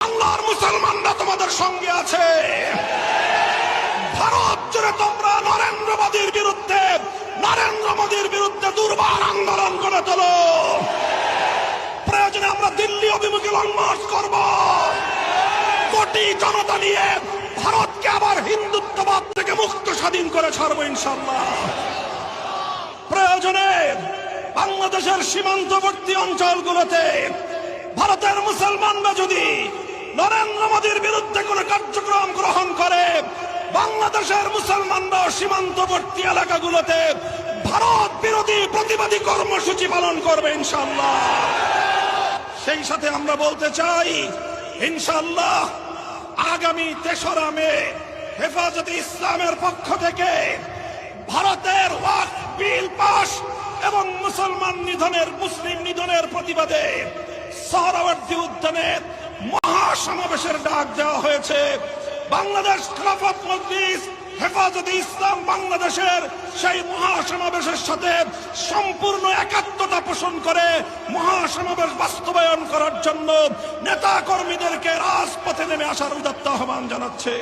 বাংলার মুসলমানরা তোমাদের সঙ্গে আছে। ভারত জুড়ে তোমরা নরেন্দ্র মোদীর বিরুদ্ধে দুর্বার আন্দোলন করে তোলো। প্রয়োজনে আমরা দিল্লি অভিমুখে লং মার্চ করব। কোটি জনতা নিয়ে ভারতকে আবার হিন্দুত্ববাদ থেকে মুক্ত স্বাধীন করে ছাড়বো ইনশাআল্লাহ। প্রয়োজনে বাংলাদেশের সীমান্তবর্তী অঞ্চলগুলোতে ভারতের মুসলমানরা যদি নরেন্দ্র মোদীর বিরুদ্ধে কোনো কার্যক্রম গ্রহণ করে, বাংলাদেশের মুসলমানরা সীমান্তবর্তী এলাকাগুলোতে ভারত বিরোধী প্রতিবাদী কর্মসূচি পালন করবে ইনশাআল্লাহ। সেই সাথে আমরা বলতে চাই, ইনশাআল্লাহ আগামী ৩রা মে হেফাজতে ইসলামের পক্ষ থেকে ভারতের ওয়াকফ বিল পাস এবং মুসলিম নিধনের প্রতিবাদে সোহরাওয়ার্দী উদ্যানে মহাসমাবেশের ডাক দেওয়া হয়েছে। বাংলাদেশ খেলাফত মজলিস হেফাজতে ইসলাম বাংলাদেশের সেই মহাসমাবেশের সাথে সম্পূর্ণ একাত্মতা পোষণ করে মহাসমাবেশ বাস্তবায়ন করার জন্য নেতা কর্মীদেরকে রাজপথে নেমে আসার উদাত্ত আহ্বান জানাচ্ছে।